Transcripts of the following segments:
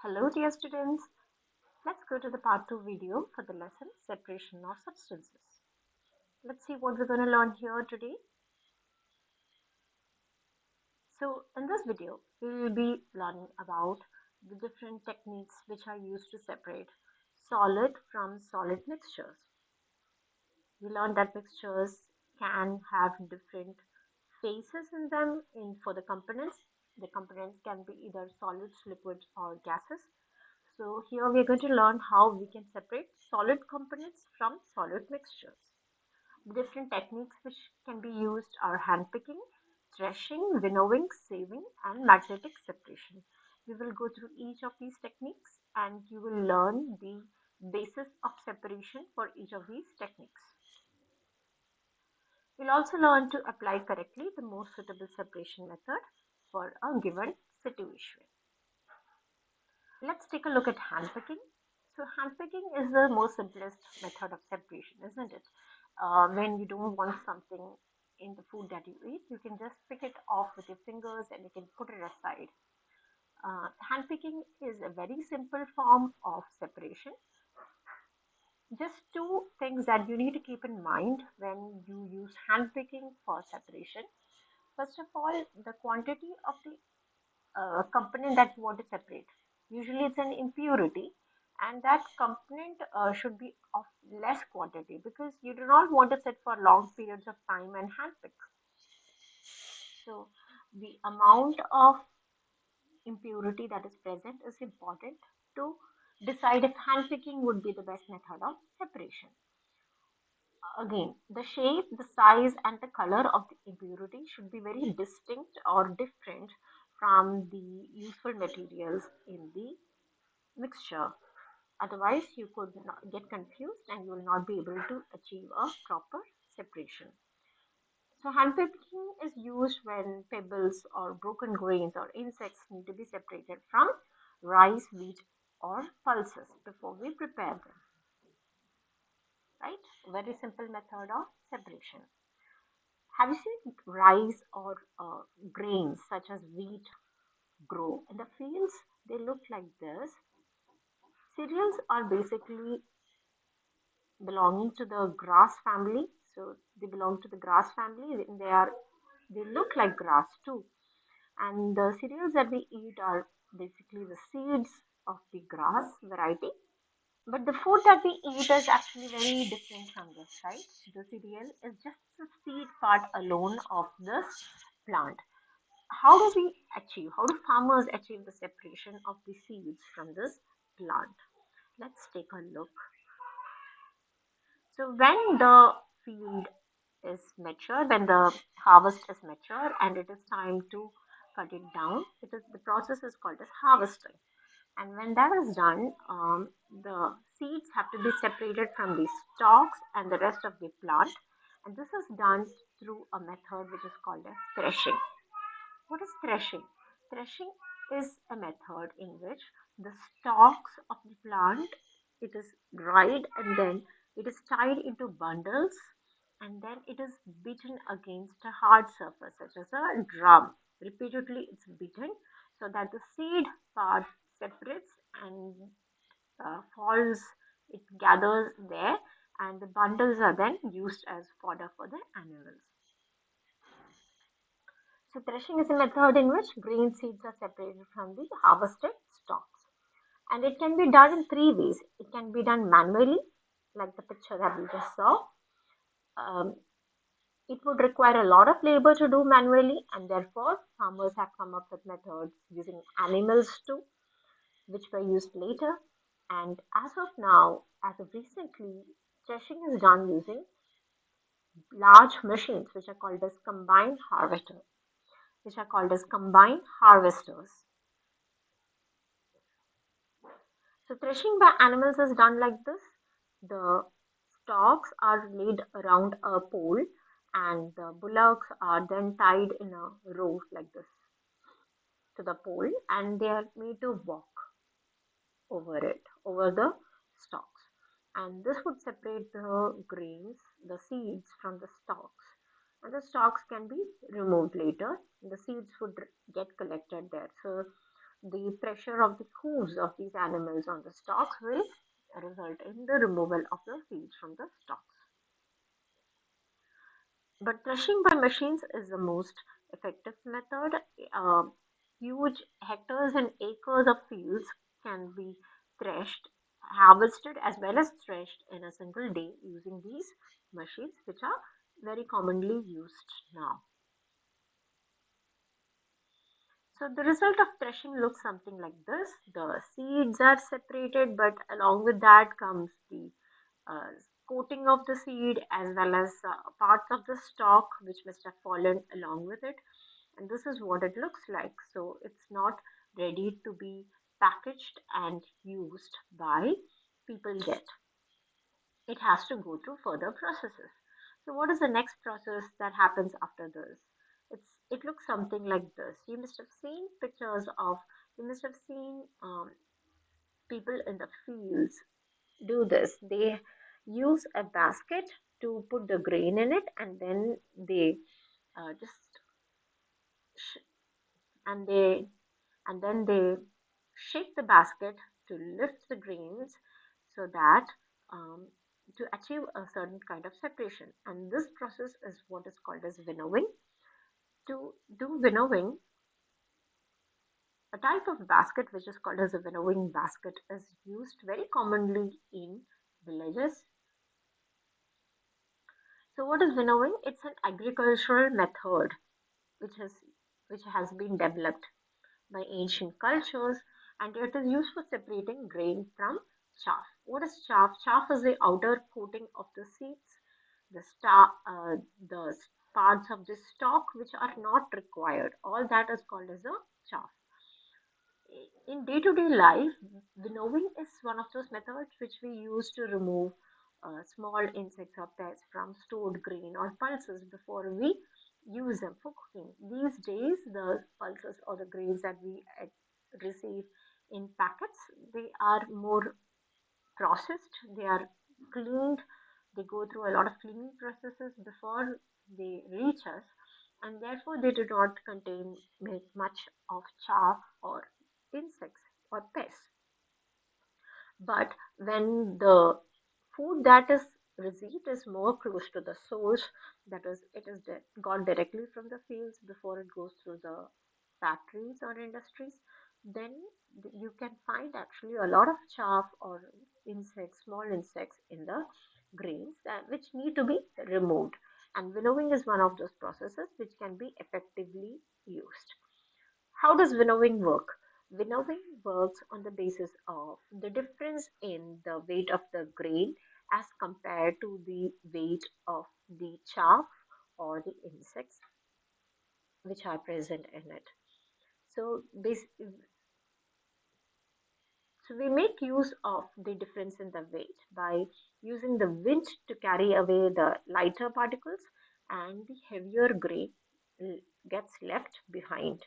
Hello dear students, let's go to the part 2 video for the lesson separation of substances. Let's see what we're going to learn here today. So in this video, we will be learning about the different techniques which are used to separate solid from solid mixtures. We learned that mixtures can have different phases in them for the components. The components can be either solids, liquids or gases. So here we are going to learn how we can separate solid components from solid mixtures. The different techniques which can be used are handpicking, threshing, winnowing, sieving and magnetic separation. We will go through each of these techniques and you will learn the basis of separation for each of these techniques. We'll also learn to apply correctly the most suitable separation method for a given situation. Let's take a look at handpicking. So handpicking is the most simplest method of separation, isn't it? When you don't want something in the food that you eat, you can just pick it off with your fingers and you can put it aside. Handpicking is a very simple form of separation. Just two things that you need to keep in mind when you use handpicking for separation. First of all, the quantity of the component that you want to separate. Usually it's an impurity and that component should be of less quantity because you do not want to sit for long periods of time and handpick. So the amount of impurity that is present is important to decide if handpicking would be the best method of separation. Again, the shape, the size and the color of the impurity should be very distinct or different from the useful materials in the mixture. Otherwise, you could not get confused and you will not be able to achieve a proper separation. So handpicking is used when pebbles or broken grains or insects need to be separated from rice, wheat or pulses before we prepare them. Right? Very simple method of separation. Have you seen rice or grains such as wheat grow in the fields? They look like this. Cereals are basically belonging to the grass family. So they belong to the grass family. They look like grass too. And the cereals that we eat are basically the seeds of the grass variety. But the food that we eat is actually very different from this, right? The cereal is just the seed part alone of this plant. How do farmers achieve the separation of the seeds from this plant? Let's take a look. So when the field is mature, when the harvest is mature and it is time to cut it down, the process is called as harvesting. And when that is done, the seeds have to be separated from the stalks and the rest of the plant. And this is done through a method which is called as threshing. What is threshing? Threshing is a method in which the stalks of the plant, it is dried and then it is tied into bundles and then it is beaten against a hard surface such as a drum. Repeatedly it's beaten so that the seed part separates and falls, it gathers there and the bundles are then used as fodder for the animals. So threshing is a method in which grain seeds are separated from the harvested stalks. And it can be done in three ways. It can be done manually, like the picture that we just saw. It would require a lot of labor to do manually, and therefore farmers have come up with methods using animals too, which were used later. And as of now, as of recently, threshing is done using large machines which are called as combined harvesters. So threshing by animals is done like this. The stalks are laid around a pole and the bullocks are then tied in a row like this to the pole and they are made to walk over the stalks. And this would separate the grains, the seeds from the stalks. And the stalks can be removed later. The seeds would get collected there. So the pressure of the hooves of these animals on the stalks will result in the removal of the seeds from the stalks. But threshing by machines is the most effective method. Uh, Huge hectares and acres of fields can be threshed, harvested, as well as threshed in a single day using these machines, which are very commonly used now. So the result of threshing looks something like this. The seeds are separated, but along with that comes the uh, coating of the seed as well as parts of the stalk which must have fallen along with it. And this is what it looks like. So it's not ready to be packaged and used by people yet. It has to go through further processes. So what is the next process that happens after this? It looks something like this. You must have seen pictures of, you must have seen people in the fields do this. They use a basket to put the grain in it, and then they just sh- and they and then they shake the basket to lift the grains so that um, to achieve a certain kind of separation. And this process is what is called as winnowing. To do winnowing, a type of basket which is called as a winnowing basket is used very commonly in villages. So what is winnowing? It's an agricultural method which has which has been developed by ancient cultures, and it is used for separating grain from chaff. What is chaff? Chaff is the outer coating of the seeds, the parts of the stalk which are not required. All that is called as a chaff. In day-to-day life, winnowing is one of those methods which we use to remove small insects or pests from stored grain or pulses before we use them for cooking. These days, the pulses or the grains that we receive in packets, they are more processed, they are cleaned, they go through a lot of cleaning processes before they reach us, and therefore they do not contain much of chaff or insects or pests. But when the food that is received is more close to the source, that is, it is got directly from the fields before it goes through the factories or industries, then you can find actually a lot of chaff or insects, small insects in the grains that, which need to be removed. And winnowing is one of those processes which can be effectively used. How does winnowing work? Winnowing works on the basis of the difference in the weight of the grain as compared to the weight of the chaff or the insects which are present in it. So, so we make use of the difference in the weight by using the wind to carry away the lighter particles, and the heavier grain gets left behind.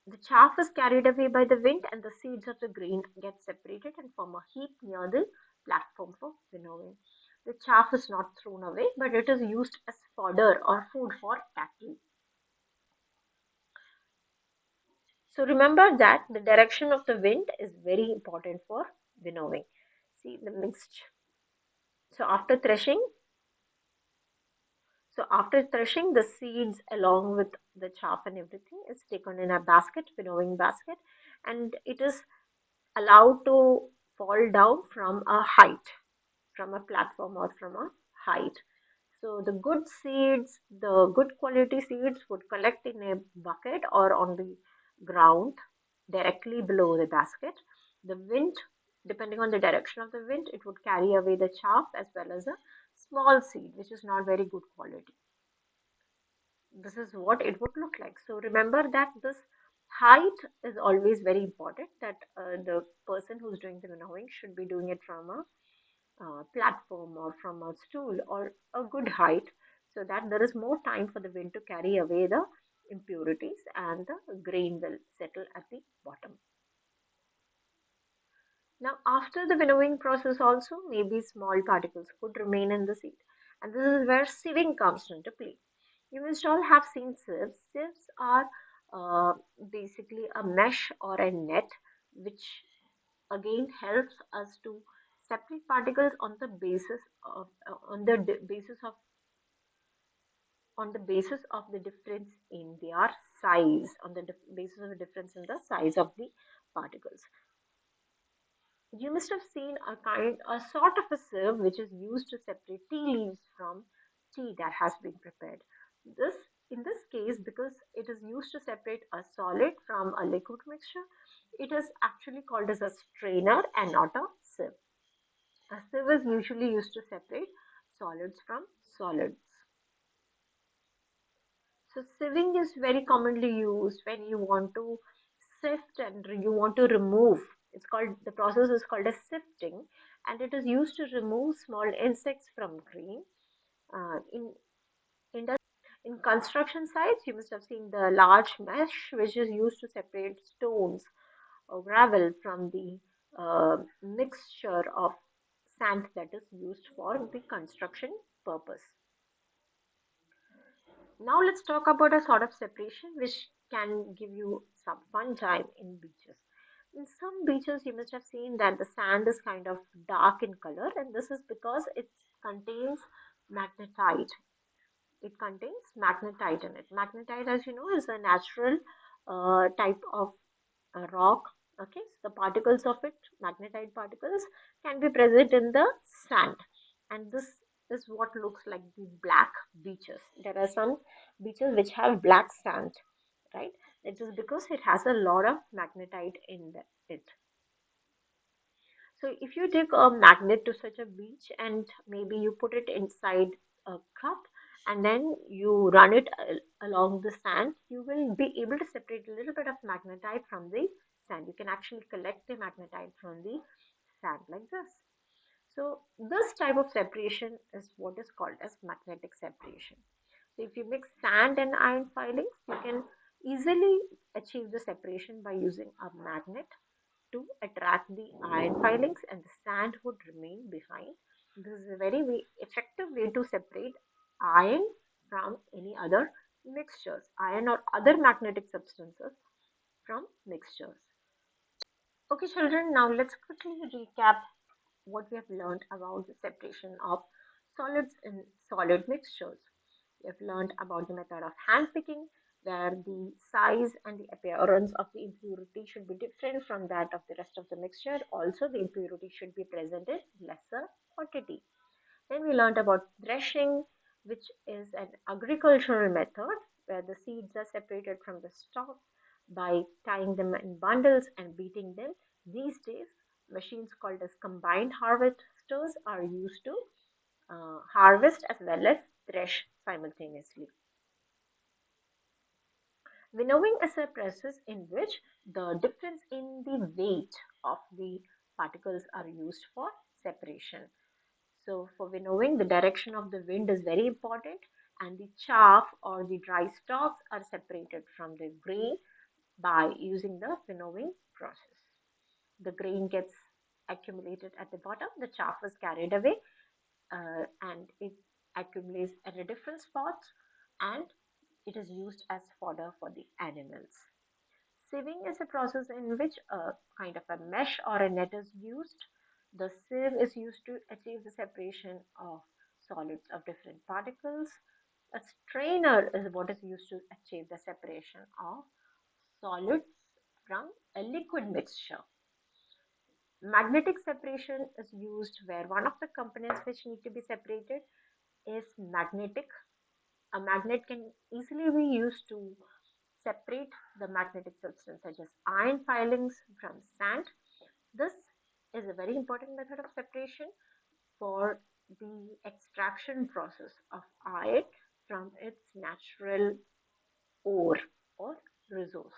The chaff is carried away by the wind, and the seeds of the grain get separated and form a heap near the platform for winnowing. The chaff is not thrown away, but it is used as fodder or food for cattle. So remember that the direction of the wind is very important for winnowing. See the mixed. So after threshing, the seeds along with the chaff and everything is taken in a basket, winnowing basket, and it is allowed to fall down from a height, from a platform or from a height. So the good seeds, the good quality seeds would collect in a bucket or on the ground directly below the basket. The wind, depending on the direction of the wind, it would carry away the chaff as well as a small seed, which is not very good quality. This is what it would look like. So remember that this height is always very important, that the person who's doing the winnowing should be doing it from a platform or from a stool or a good height, so that there is more time for the wind to carry away the impurities and the grain will settle at the bottom. Now, after the winnowing process also, maybe small particles could remain in the seed. And this is where sieving comes into play. You must all have seen sieves. Sieves are basically a mesh or a net, which again helps us to separate particles on the basis of the difference in their size, on the basis of the difference in the size of the particles. You must have seen a sort of a sieve which is used to separate tea leaves from tea that has been prepared. This, in this case, because it is used to separate a solid from a liquid mixture, it is actually called as a strainer and not a sieve. A sieve is usually used to separate solids from solids. So sieving is very commonly used when you want to sift and you want to remove. The process is called as sifting, and it is used to remove small insects from grain. In in construction sites, you must have seen the large mesh which is used to separate stones or gravel from the mixture of sand that is used for the construction purpose. Now let's talk about a sort of separation which can give you some fun time in beaches. In some beaches, you must have seen that the sand is kind of dark in color, and this is because it contains magnetite. It contains magnetite in it. Magnetite, as you know, is a natural type of rock. Okay, so the particles of it, magnetite particles, can be present in the sand, and this is what looks like the black beaches. There are some beaches which have black sand, right? It is because it has a lot of magnetite in it. So if you take a magnet to such a beach and maybe you put it inside a cup and then you run it along the sand, you will be able to separate a little bit of magnetite from the sand. You can actually collect the magnetite from the sand like this. So this type of separation is what is called as magnetic separation. So if you mix sand and iron filings, you can easily achieve the separation by using a magnet to attract the iron filings, and the sand would remain behind. This is a very effective way to separate iron from any other mixtures, iron or other magnetic substances from mixtures. Okay, children, now let's quickly recap what we have learned about the separation of solids in solid mixtures. We have learned about the method of handpicking, where the size and the appearance of the impurity should be different from that of the rest of the mixture. Also, the impurity should be present in lesser quantity. Then we learned about threshing, which is an agricultural method where the seeds are separated from the stalk by tying them in bundles and beating them. These days, machines called as combined harvesters are used to harvest as well as thresh simultaneously. Winnowing is a process in which the difference in the weight of the particles are used for separation. So for winnowing, the direction of the wind is very important, and the chaff or the dry stalks are separated from the grain by using the winnowing process. The grain gets accumulated at the bottom, the chaff is carried away, and it accumulates at a different spots, and it is used as fodder for the animals. Sieving is a process in which a kind of a mesh or a net is used. The sieve is used to achieve the separation of solids of different particles. A strainer is what is used to achieve the separation of solids from a liquid mixture. Magnetic separation is used where one of the components which need to be separated is magnetic. A magnet can easily be used to separate the magnetic substance such as iron filings from sand. This is a very important method of separation for the extraction process of iron from its natural ore or resource.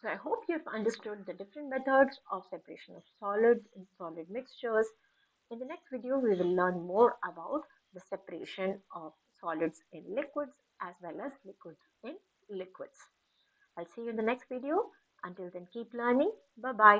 So I hope you've understood the different methods of separation of solids in solid mixtures. In the next video, we will learn more about the separation of solids in liquids as well as liquids in liquids. I'll see you in the next video. Until then, keep learning. Bye-bye.